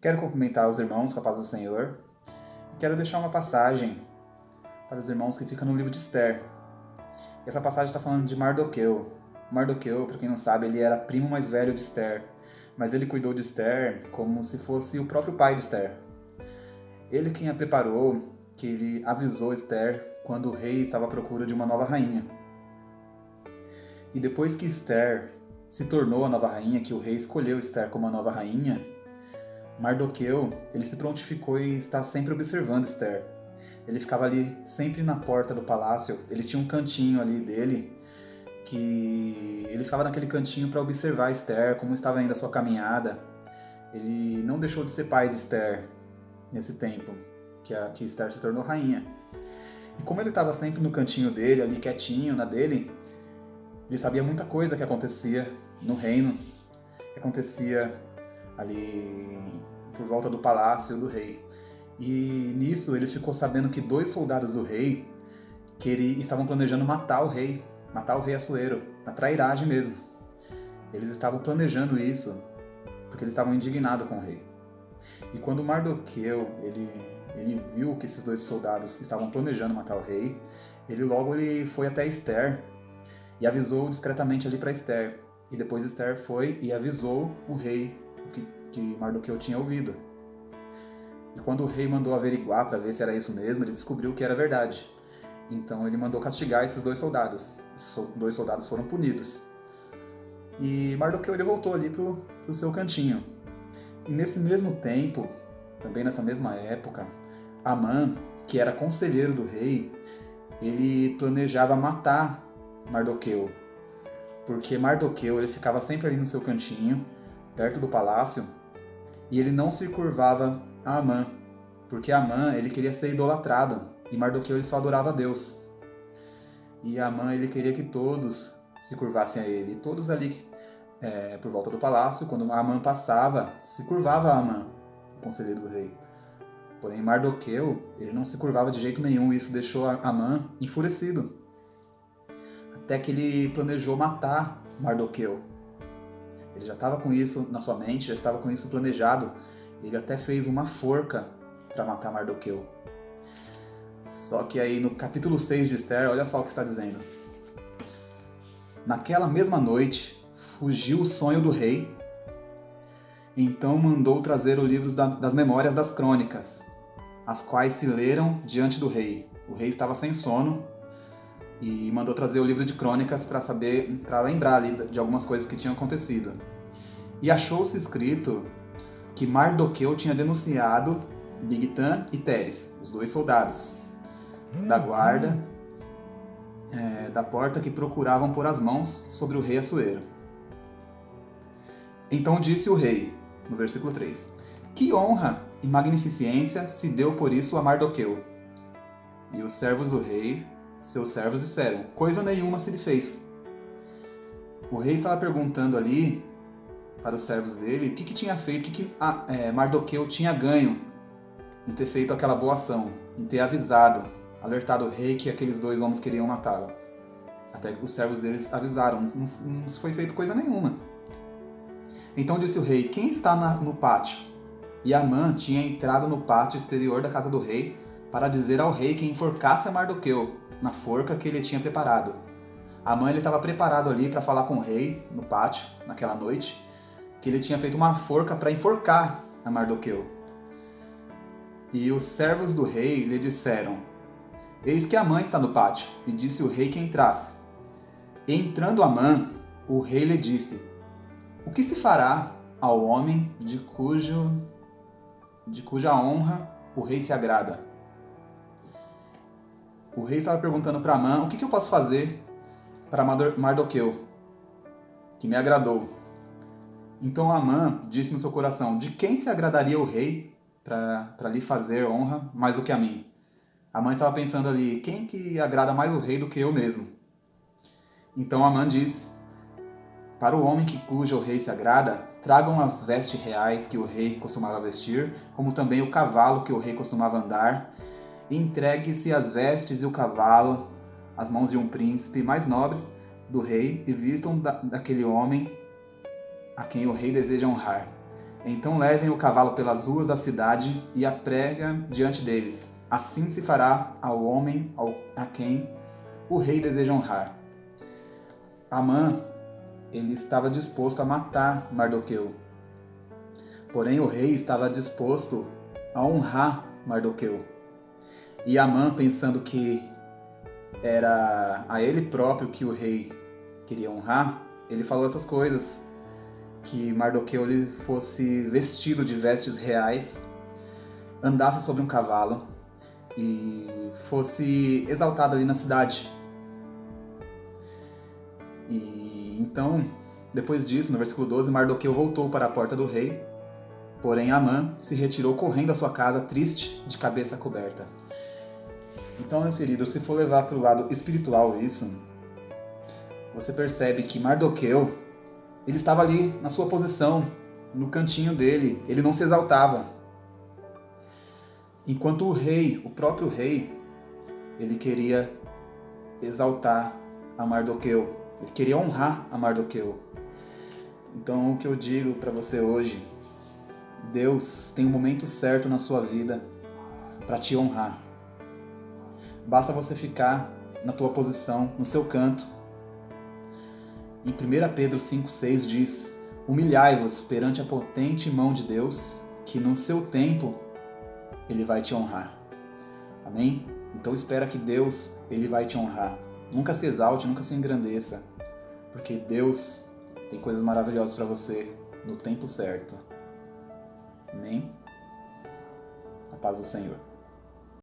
Quero cumprimentar os irmãos com a paz do Senhor. Quero deixar uma passagem para os irmãos que fica no livro de Esther. Essa passagem está falando de Mardoqueu. Mardoqueu, para quem não sabe, ele era primo mais velho de Esther, mas ele cuidou de Esther como se fosse o próprio pai de Esther. Ele quem a preparou, que ele avisou Esther quando o rei estava à procura de uma nova rainha. E depois que Esther se tornou a nova rainha, que o rei escolheu Esther como a nova rainha, Mardoqueu, ele se prontificou e está sempre observando Esther. Ele ficava ali sempre na porta do palácio, ele tinha um cantinho ali dele, que ele ficava naquele cantinho para observar Esther, como estava indo a sua caminhada. Ele não deixou de ser pai de Esther nesse tempo, que Esther se tornou rainha. E como ele estava sempre no cantinho dele, ali quietinho, na dele, ele sabia muita coisa que acontecia no reino, que acontecia ali por volta do palácio do rei. E nisso ele ficou sabendo que 2 soldados do rei estavam planejando matar o rei Assuero, na trairagem mesmo. Eles estavam planejando isso porque eles estavam indignados com o rei. E quando Mardoqueu ele viu que esses 2 soldados estavam planejando matar o rei, ele foi até Esther e avisou discretamente ali para Esther. E depois Esther foi e avisou o rei o que Mardoqueu tinha ouvido. E quando o rei mandou averiguar para ver se era isso mesmo, ele descobriu que era verdade. Então ele mandou castigar esses 2 soldados. Esses 2 soldados foram punidos. E Mardoqueu ele voltou ali pro seu cantinho. E nesse mesmo tempo, também nessa mesma época, Amã, que era conselheiro do rei, ele planejava matar Mardoqueu. Porque Mardoqueu ele ficava sempre ali no seu cantinho, perto do palácio, e ele não se curvava a Amã, porque Amã ele queria ser idolatrado, e Mardoqueu ele só adorava a Deus. E Amã ele queria que todos se curvassem a ele, e todos ali por volta do palácio, quando Amã passava, se curvava a Amã, o conselheiro do rei. Porém Mardoqueu ele não se curvava de jeito nenhum, e isso deixou Amã enfurecido. Até que ele planejou matar Mardoqueu. Ele já estava com isso na sua mente, já estava com isso planejado. Ele até fez uma forca para matar Mardoqueu. Só que aí no capítulo 6 de Esther, olha só o que está dizendo. Naquela mesma noite, fugiu o sonho do rei. Então mandou trazer o livro das memórias das crônicas, as quais se leram diante do rei. O rei estava sem sono e mandou trazer o livro de crônicas para lembrar ali de algumas coisas que tinham acontecido. E achou-se escrito que Mardoqueu tinha denunciado Bigtan e Teres, os 2 soldados da guarda da porta que procuravam pôr as mãos sobre o rei Assuero. Então disse o rei, no versículo 3, que honra e magnificência se deu por isso a Mardoqueu. E os servos do rei, seus servos, disseram, coisa nenhuma se lhe fez. O rei estava perguntando ali para os servos dele o que tinha feito, o que Mardoqueu tinha ganho em ter feito aquela boa ação, em ter alertado o rei que aqueles 2 homens queriam matá-lo. Até que os servos deles avisaram, não se foi feito coisa nenhuma. Então disse o rei, quem está no pátio? E Amã tinha entrado no pátio exterior da casa do rei para dizer ao rei que enforcasse a Mardoqueu na forca que ele tinha preparado. Amã estava preparado ali para falar com o rei no pátio, naquela noite, que ele tinha feito uma forca para enforcar a Mardoqueu. E os servos do rei lhe disseram, eis que Amã está no pátio, e disse o rei que entrasse. E entrando Amã, o rei lhe disse, o que se fará ao homem de cuja honra o rei se agrada? O rei estava perguntando para Amã, o que eu posso fazer para Mardoqueu, que me agradou? Então Amã disse no seu coração, de quem se agradaria o rei para lhe fazer honra mais do que a mim? Amã estava pensando ali, quem que agrada mais o rei do que eu mesmo? Então Amã disse, para o homem cujo o rei se agrada, tragam as vestes reais que o rei costumava vestir, como também o cavalo que o rei costumava andar, e entregue-se as vestes e o cavalo às mãos de um príncipe mais nobres do rei, e vistam daquele homem a quem o rei deseja honrar. Então levem o cavalo pelas ruas da cidade e a prega diante deles. Assim se fará ao homem a quem o rei deseja honrar. Amã, ele estava disposto a matar Mardoqueu. Porém, o rei estava disposto a honrar Mardoqueu. E Amã, pensando que era a ele próprio que o rei queria honrar, ele falou essas coisas, que Mardoqueu ele fosse vestido de vestes reais, andasse sobre um cavalo e fosse exaltado ali na cidade. E então, depois disso, no versículo 12, Mardoqueu voltou para a porta do rei, porém Amã se retirou correndo à sua casa, triste, de cabeça coberta. Então, meus queridos, se for levar para o lado espiritual isso, você percebe que Mardoqueu, ele estava ali na sua posição, no cantinho dele, ele não se exaltava. Enquanto o rei, o próprio rei, ele queria exaltar a Mardoqueu, ele queria honrar a Mardoqueu. Então, o que eu digo para você hoje, Deus tem um momento certo na sua vida para te honrar. Basta você ficar na tua posição, no seu canto. Em 1 Pedro 5,6 diz: humilhai-vos perante a potente mão de Deus, que no seu tempo Ele vai te honrar. Amém? Então espera que Deus, Ele vai te honrar. Nunca se exalte, nunca se engrandeça, porque Deus tem coisas maravilhosas para você no tempo certo. Amém? A paz do Senhor.